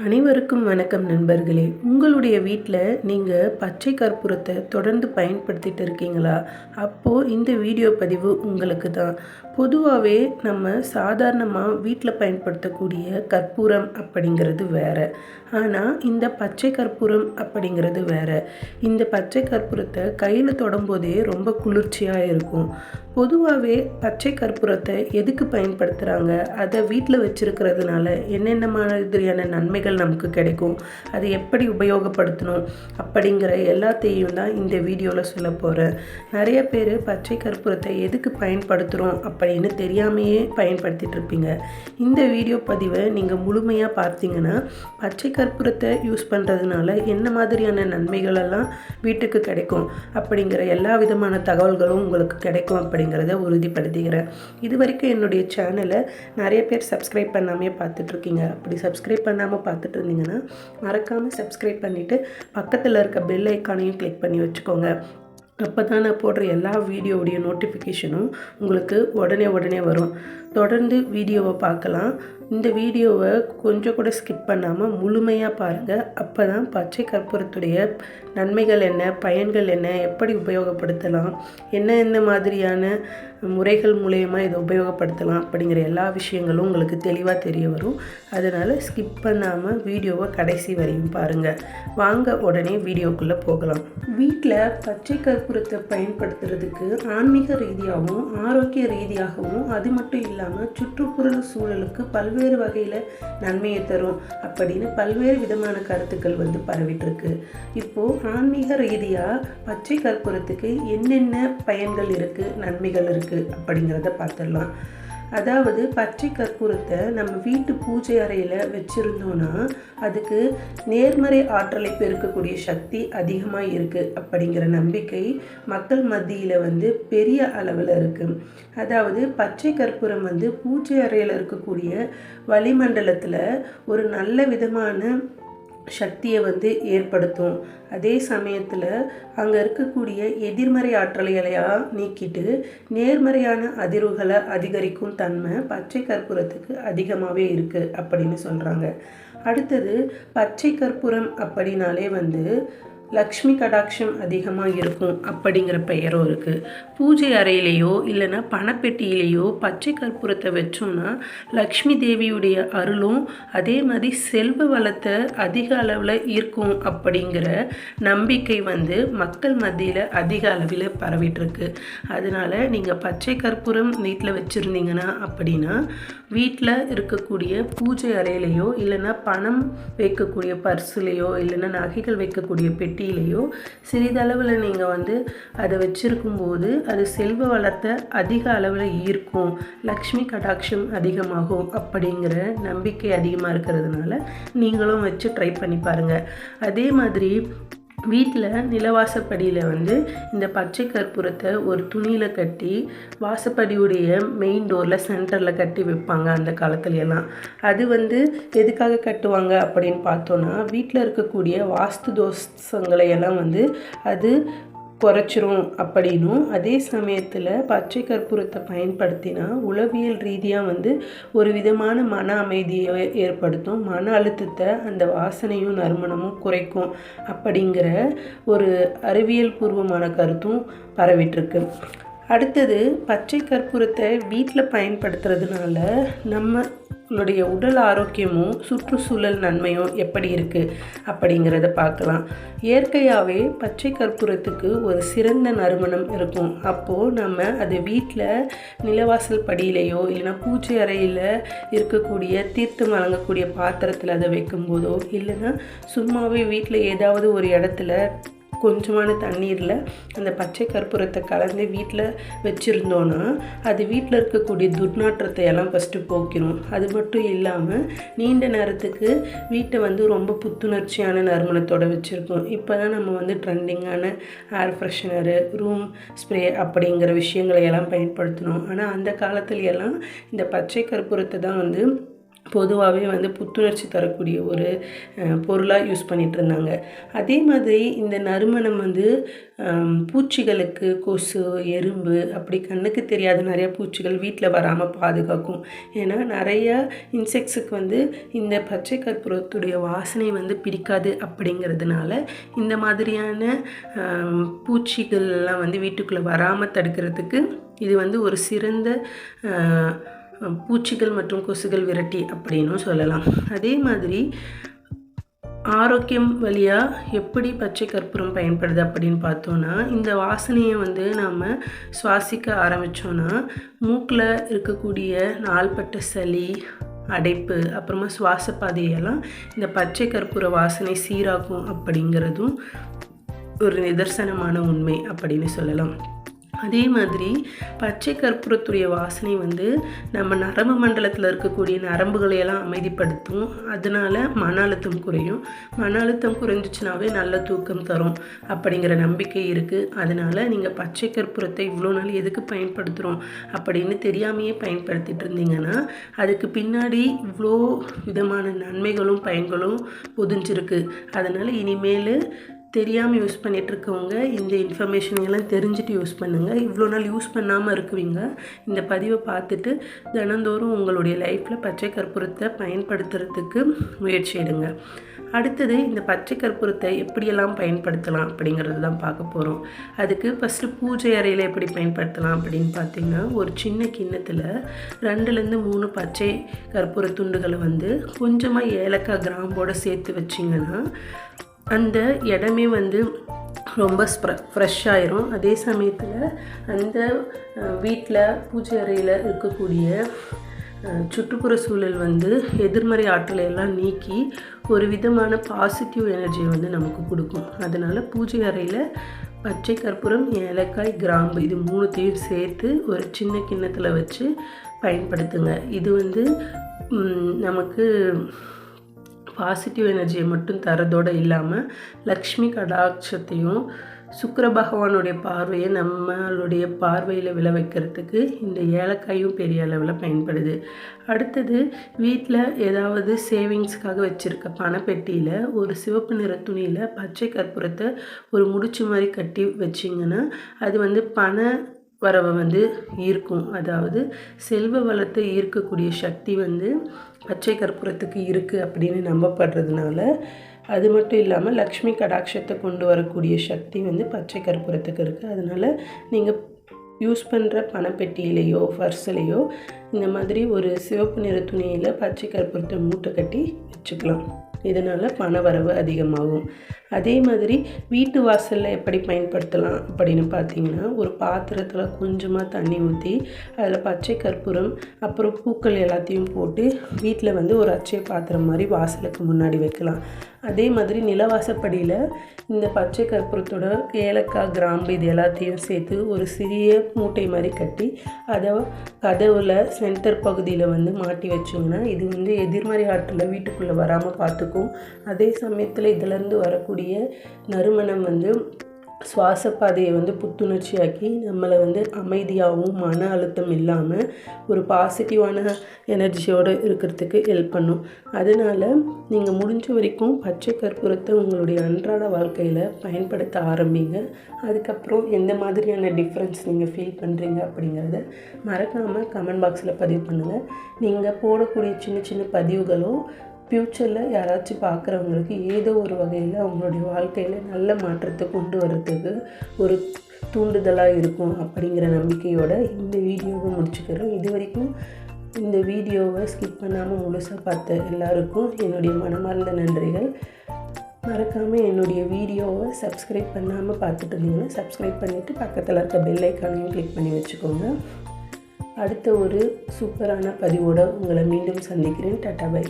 அனைவருக்கும் வணக்கம் நண்பர்களே. உங்களுடைய வீட்டில் நீங்கள் பச்சை கற்பூரத்தை தொடர்ந்து பயன்படுத்திட்டு இருக்கீங்களா? அப்போது இந்த வீடியோ பதிவு உங்களுக்கு தான். பொதுவாகவே நம்ம சாதாரணமாக வீட்டில் பயன்படுத்தக்கூடிய கற்பூரம் அப்படிங்கிறது வேறு. ஆனால் இந்த பச்சை கற்பூரம் அப்படிங்கிறது வேறு. இந்த பச்சை கற்பூரத்தை கையில் தொடும்போதே ரொம்ப குளிர்ச்சியாக இருக்கும். பொதுவாகவே பச்சை கற்பூரத்தை எதுக்கு பயன்படுத்துகிறாங்க, அதை வீட்டில் வச்சுருக்கிறதுனால என்னென்ன மாதிரியான நன்மைகள் நமக்கு கிடைக்கும், அதை எப்படி உபயோகப்படுத்தணும் அப்படிங்கிற எல்லாத்தையும் தான் இந்த வீடியோவில் சொல்ல போகிறேன். நிறைய பேர் பச்சை கற்பூரத்தை எதுக்கு பயன்படுத்துகிறோம் அப்படின்னு தெரியாமையே பயன்படுத்திகிட்டு இருப்பீங்க. இந்த வீடியோ பதிவை நீங்கள் முழுமையாக பார்த்தீங்கன்னா பச்சை கற்பூரத்தை யூஸ் பண்ணுறதுனால என்ன மாதிரியான நன்மைகளெல்லாம் வீட்டுக்கு கிடைக்கும் அப்படிங்கிற எல்லா விதமான தகவல்களும் உங்களுக்கு கிடைக்கும் அப்படிங்கிறத உறுதிப்படுத்திக்கிறேன். இது வரைக்கும் என்னுடைய சேனலை நிறைய பேர் சப்ஸ்கிரைப் பண்ணாமே பார்த்துட்ருக்கீங்க. அப்படி சப்ஸ்கிரைப் பண்ணாமல் பார்த்துட்டு இருந்தீங்கன்னா மறக்காமல் சப்ஸ்கிரைப் பண்ணிவிட்டு பக்கத்தில் இருக்க பெல் ஐக்கானையும் கிளிக் பண்ணி வச்சுக்கோங்க. அப்போ தான் நான் போடுற எல்லா வீடியோவுடைய நோட்டிஃபிகேஷனும் உங்களுக்கு உடனே வரும். தொடர்ந்து வீடியோவை பார்க்கலாம். இந்த வீடியோவை கொஞ்சம் கூட ஸ்கிப் பண்ணாமல் முழுமையாக பாருங்கள். அப்போ தான் பச்சை கற்பூரத்துடைய நன்மைகள் என்ன, பயன்கள் என்ன, எப்படி உபயோகப்படுத்தலாம், என்ன மாதிரியான முறைகள் மூலயமா இதை உபயோகப்படுத்தலாம் அப்படிங்கிற எல்லா விஷயங்களும் உங்களுக்கு தெளிவாக தெரிய வரும். அதனால் ஸ்கிப் பண்ணாமல் வீடியோவை கடைசி வரையும் பாருங்கள். வாங்க உடனே வீடியோக்குள்ளே போகலாம். வீட்டில் பச்சை கற்பூரத்தை பயன்படுத்துறதுக்கு ஆன்மீக ரீதியாகவும் ஆரோக்கிய ரீதியாகவும் அது மட்டும் இல்லாமல் சுற்றுப்புற சூழலுக்கு பல்வேறு வகையில் நன்மையை தரும் அப்படின்னு பல்வேறு விதமான கருத்துக்கள் பரவிட்டுருக்கு. இப்போது ஆன்மீக ரீதியாக பச்சை கற்பூரத்துக்கு என்னென்ன பயன்கள் இருக்குது, நன்மைகள் இருக்குது அப்படிங்கிறத பார்த்துடலாம். அதாவது பச்சை கற்பூரத்தை நம்ம வீட்டு பூஜை அறையில் வச்சுருந்தோன்னா அதுக்கு நேர்மறை ஆற்றலை பெருக்கக்கூடிய சக்தி அதிகமாக இருக்குது அப்படிங்கிற நம்பிக்கை மக்கள் மத்தியில் பெரிய அளவில் இருக்குது. அதாவது பச்சை கற்பூரம் பூஜை அறையில் இருக்கக்கூடிய வளிமண்டலத்தில் ஒரு நல்ல விதமான சக்தியை ஏற்படுத்தும். அதே சமயத்தில் அங்கே இருக்கக்கூடிய எதிர்மறை ஆற்றலையாக நீக்கிட்டு நேர்மறையான அதிர்வுகளை அதிகரிக்கும் தன்மை பச்சை கற்பூரத்துக்கு அதிகமாகவே இருக்குது அப்படின்னு சொல்கிறாங்க. அடுத்தது பச்சை கற்பூரம் அப்படின்னாலே லக்ஷ்மி கடாட்சம் அதிகமாக இருக்கும் அப்படிங்கிற பெயரும் இருக்குது. பூஜை அறையிலேயோ இல்லைன்னா பணப்பெட்டியிலேயோ பச்சை கற்பூரத்தை வச்சோன்னா லக்ஷ்மி தேவியுடைய அருளும் அதே மாதிரி செல்வ வளத்தை அதிக அளவில் ஈர்க்கும் அப்படிங்கிற நம்பிக்கை மக்கள் மத்தியில் அதிக அளவில் பரவிட்டுருக்கு. அதனால் நீங்கள் பச்சை கற்பூரம் வீட்டில் வச்சுருந்தீங்கன்னா அப்படின்னா வீட்டில் இருக்கக்கூடிய பூஜை அறையிலையோ இல்லைன்னா பணம் வைக்கக்கூடிய பர்சுலேயோ இல்லைன்னா நகைகள் வைக்கக்கூடிய பெட்டியிலையோ சிறிதளவில் நீங்கள் அதை வச்சுருக்கும்போது அது செல்வ வளத்தை அதிக அளவில் ஈர்க்கும், லக்ஷ்மி கடாட்சம் அதிகமாகும் அப்படிங்கிற நம்பிக்கை அதிகமாக இருக்கிறதுனால நீங்களும் வச்சு ட்ரை பண்ணி பாருங்கள். அதே மாதிரி வீட்டில் நிலவாசப்படியில் இந்த பச்சை கற்பூரத்தை ஒரு துணியில் கட்டி வாசப்படியுடைய மெயின் டோரில் சென்டரில் கட்டி வைப்பாங்க அந்த காலத்துலலாம். அது எதுக்காக கட்டுவாங்க அப்படின்னு பார்த்தோன்னா வீட்டில் இருக்கக்கூடிய வாஸ்து தோஷங்களை எல்லாம் அது குறைச்சிரும் அப்படின்னும், அதே சமயத்தில் பச்சை கற்பூரத்தை பயன்படுத்தினா உளவியல் ரீதியாக ஒரு விதமான மன அமைதியை ஏற்படுத்தும், மன அழுத்தத்தை அந்த வாசனையும் நறுமணமும் குறைக்கும் அப்படிங்கிற ஒரு அறிவியல் பூர்வமான கருத்தும் பரவிட்டுருக்கு. அடுத்தது பச்சை கற்பூரத்தை வீட்டில் பயன்படுத்துறதுனால நம்மளுடைய உடல் ஆரோக்கியமும் சுற்றுச்சூழல் நன்மையும் எப்படி இருக்குது அப்படிங்கிறத பார்க்கலாம். இயற்கையாகவே பச்சை கற்பூரத்துக்கு ஒரு சிறந்த நறுமணம் இருக்கும். அப்போது நம்ம அதை வீட்டில் நிலவாசல் படியிலையோ இல்லைன்னா பூஜை அறையில் இருக்கக்கூடிய தீர்த்தம் வழங்கக்கூடிய பாத்திரத்தில் அதை வைக்கும்போதோ இல்லைன்னா சும்மாவே வீட்டில் ஏதாவது ஒரு இடத்துல கொஞ்சமான தண்ணீரில் அந்த பச்சை கற்பூரத்தை கலந்து வீட்டில் வச்சுருந்தோன்னா அது வீட்டில் இருக்கக்கூடிய துர்நாற்றத்தை எல்லாம் ஃபஸ்ட்டு போக்கிடும். அது மட்டும் இல்லாமல் நீண்ட நேரத்துக்கு வீட்டை ரொம்ப புத்துணர்ச்சியான நறுமணத்தோடு வச்சுருக்கோம். இப்போ தான் நம்ம ட்ரெண்டிங்கான ஏர் ஃப்ரெஷ்னரு, ரூம் ஸ்ப்ரே அப்படிங்கிற விஷயங்களை எல்லாம் பயன்படுத்தணும். ஆனால் அந்த காலத்துல எல்லாம் இந்த பச்சை கற்பூரத்தை தான் பொதுவாகவே வந்து புத்துணர்ச்சி தரக்கூடிய ஒரு பொருளாக யூஸ் பண்ணிகிட்டு இருந்தாங்க. அதே மாதிரி இந்த நறுமணம் வந்து பூச்சிகளுக்கு, கொசு, எறும்பு, அப்படி கண்ணுக்கு தெரியாத நிறைய பூச்சிகள் வீட்டில் வராமல் பாதுகாக்கும். ஏன்னா நிறையா இன்செக்ட்ஸுக்கு வந்து இந்த பச்சை கற்பூரத்துடைய வாசனை வந்து பிடிக்காது. அப்படிங்கிறதுனால இந்த மாதிரியான பூச்சிகள்லாம் வந்து வீட்டுக்குள்ளே வராமல் தடுக்கிறதுக்கு இது வந்து ஒரு சிறந்த பூச்சிகள் மற்றும் கொசுகள் விரட்டி அப்படின்னும் சொல்லலாம். அதே மாதிரி ஆரோக்கியம் வழியாக எப்படி பச்சை கற்பூரம் பயன்படுது அப்படின்னு பார்த்தோன்னா, இந்த வாசனையை வந்து நாம் சுவாசிக்க ஆரம்பித்தோன்னா மூக்கில் இருக்கக்கூடிய நாள்பட்ட சளி, அடைப்பு, அப்புறமா சுவாச பாதையெல்லாம் இந்த பச்சை கற்பூர வாசனை சீராக்கும் அப்படிங்கிறதும் ஒரு நிதர்சனமான உண்மை அப்படின்னு சொல்லலாம். அதே மாதிரி பச்சை கற்பூரத்துடைய வாசனை வந்து நம்ம நரம்பு மண்டலத்தில் இருக்கக்கூடிய நரம்புகளையெல்லாம் அமைதிப்படுத்தும். அதனால் மன அழுத்தம் குறையும். மன அழுத்தம் குறைஞ்சிச்சுனாவே நல்ல தூக்கம் தரும் அப்படிங்கிற நம்பிக்கை இருக்குது. அதனால் நீங்கள் பச்சை கற்பூரத்தை இவ்வளோ நாள் எதுக்கு பயன்படுத்துகிறோம் அப்படின்னு தெரியாமையே பயன்படுத்திட்டு இருந்தீங்கன்னா அதுக்கு பின்னாடி இவ்வளோ விதமான நன்மைகளும் பயன்களும் பொதிஞ்சிருக்கு. அதனால் இனிமேல் தெரியாமல் யூஸ் பண்ணிகிட்ருக்கவங்க இந்த இன்ஃபர்மேஷனையெல்லாம் தெரிஞ்சுட்டு யூஸ் பண்ணுங்கள். இவ்வளோ நாள் யூஸ் பண்ணாமல் இருக்குவீங்க. இந்த பதிவை பார்த்துட்டு தினந்தோறும் உங்களுடைய லைஃப்பில் பச்சை கற்பூரத்தை பயன்படுத்துறதுக்கு முயற்சி எடுங்க. அடுத்தது இந்த பச்சை கற்பூரத்தை எப்படியெல்லாம் பயன்படுத்தலாம் அப்படிங்கிறது தான் பார்க்க போகிறோம். அதுக்கு ஃபஸ்ட்டு பூஜை அறையில் எப்படி பயன்படுத்தலாம் அப்படின்னு பார்த்திங்கன்னா, ஒரு சின்ன கிண்ணத்தில் 2-3 பச்சை கற்பூர துண்டுகளை வந்து கொஞ்சமாக ஏலக்காய் கிராம்போடு சேர்த்து வச்சிங்கன்னா அந்த இடமே வந்து ரொம்ப ஃப்ரெஷ் ஆயிரும். அதே சமயத்தில் அந்த வீட்டில் பூஜை அறையில் இருக்கக்கூடிய சுற்றுப்புற சூழல் வந்து எதிர்மறை ஆற்றலை எல்லாம் நீக்கி ஒரு விதமான பாசிட்டிவ் எனர்ஜியை வந்து நமக்கு கொடுக்கும். அதனால் பூஜை அறையில் பச்சை கற்பூரம், ஏலக்காய், கிராம்பு இது 3த்தையும் சேர்த்து ஒரு சின்ன கிண்ணத்தில் வச்சு பயன்படுத்துங்க. இது வந்து நமக்கு பாசிட்டிவ் எனர்ஜியை மட்டும் தரதோடு இல்லாமல் லக்ஷ்மி கடாட்சத்தையும் சுக்கிர பகவானுடைய பார்வையை நம்மளுடைய பார்வையில் விழ வைக்கிறதுக்கு இந்த ஏலக்காயும் பெரிய அளவில் பயன்படுது. அடுத்தது வீட்டில் ஏதாவது சேவிங்ஸ்க்காக வச்சுருக்க பணப்பெட்டியில் ஒரு சிவப்பு நிற துணியில் பச்சை கற்பூரத்தை ஒரு முடிச்சு மாதிரி கட்டி வச்சிங்கன்னா அது வந்து பண வரவை வந்து ஈர்க்கும். அதாவது செல்வ வளத்தை ஈர்க்கக்கூடிய சக்தி வந்து பச்சை கற்பூரத்துக்கு இருக்குது அப்படின்னு நம்பப்படுறதுனால, அது மட்டும் இல்லாமல் லக்ஷ்மி கடாட்சத்தை கொண்டு வரக்கூடிய சக்தி வந்து பச்சை கற்பூரத்துக்கு இருக்குது. அதனால் நீங்கள் யூஸ் பண்ணுற பணப்பெட்டியிலையோ பர்ஸ்லையோ இந்த மாதிரி ஒரு சிவப்பு நிற துணியில் பச்சை கற்பூரத்தை மூட்டை கட்டி வச்சுக்கலாம். இதனால் பண வரவு அதிகமாகும். அதே மாதிரி வீட்டு வாசலில் எப்படி பயன்படுத்தலாம் அப்படின்னு பார்த்தீங்கன்னா, ஒரு பாத்திரத்தில் கொஞ்சமாக தண்ணி ஊற்றி அதில் பச்சை கற்பூரம் அப்புறம் பூக்கள் எல்லாத்தையும் போட்டு வீட்டில் வந்து ஒரு அச்சை பாத்திரம் மாதிரி வாசலுக்கு முன்னாடி வைக்கலாம். அதே மாதிரி நிலவாசப்படியில் இந்த பச்சை கற்பூரத்தோட ஏலக்காய், கிராம்பு இது எல்லாத்தையும் சேர்த்து ஒரு சிறிய மூட்டை மாதிரி கட்டி அதை கதவில் சென்டர் பகுதியில் வந்து மாட்டி வச்சிங்கன்னா இது வந்து எதிர்மறை ஆற்றலை வீட்டுக்குள்ளே வராமல் பார்த்துக்கும். அதே சமயத்தில் இதிலேருந்து வரக்கூடிய நறுமணம் வந்து சுவாச பாதையை வந்து புத்துணர்ச்சியாக்கி நம்மளை வந்து அமைதியாகவும் மன அழுத்தம் இல்லாமல் ஒரு பாசிட்டிவான எனர்ஜியோடு இருக்கிறதுக்கு ஹெல்ப் பண்ணும். அதனால் நீங்கள் முடிஞ்ச வரைக்கும் பச்சை கற்பூரத்தை உங்களுடைய அன்றாட வாழ்க்கையில் பயன்படுத்த ஆரம்பிங்க. அதுக்கப்புறம் எந்த மாதிரியான டிஃப்ரென்ஸ் நீங்கள் ஃபீல் பண்ணுறீங்க அப்படிங்கிறத மறக்காமல் கமெண்ட் பாக்ஸில் பதிவு பண்ணுங்கள். நீங்கள் போடக்கூடிய சின்ன சின்ன பதிவுகளும் ஃப்யூச்சரில் யாராச்சும் பார்க்குறவங்களுக்கு ஏதோ ஒரு வகையில் அவங்களுடைய வாழ்க்கையில் நல்ல மாற்றத்தை கொண்டு வர்றதுக்கு ஒரு தூண்டுதலாக இருக்கும் அப்படிங்கிற நம்பிக்கையோடு இந்த வீடியோவை முடிச்சுக்கிறோம். இது வரைக்கும் இந்த வீடியோவை ஸ்கிப் பண்ணாமல் முழுசாக பார்த்த எல்லாருக்கும் என்னுடைய மனமார்ந்த நன்றிகள். மறக்காமல் என்னுடைய வீடியோவை சப்ஸ்கிரைப் பண்ணாமல் பார்த்துட்டு இருந்தீங்கன்னா சப்ஸ்கிரைப் பண்ணிவிட்டு பக்கத்தில் இருக்க பெல் ஐக்கானையும் கிளிக் பண்ணி வச்சுக்கோங்க. அடுத்த ஒரு சூப்பரான பதிவோடு உங்களை மீண்டும் சந்திக்கிறேன். Tata bye.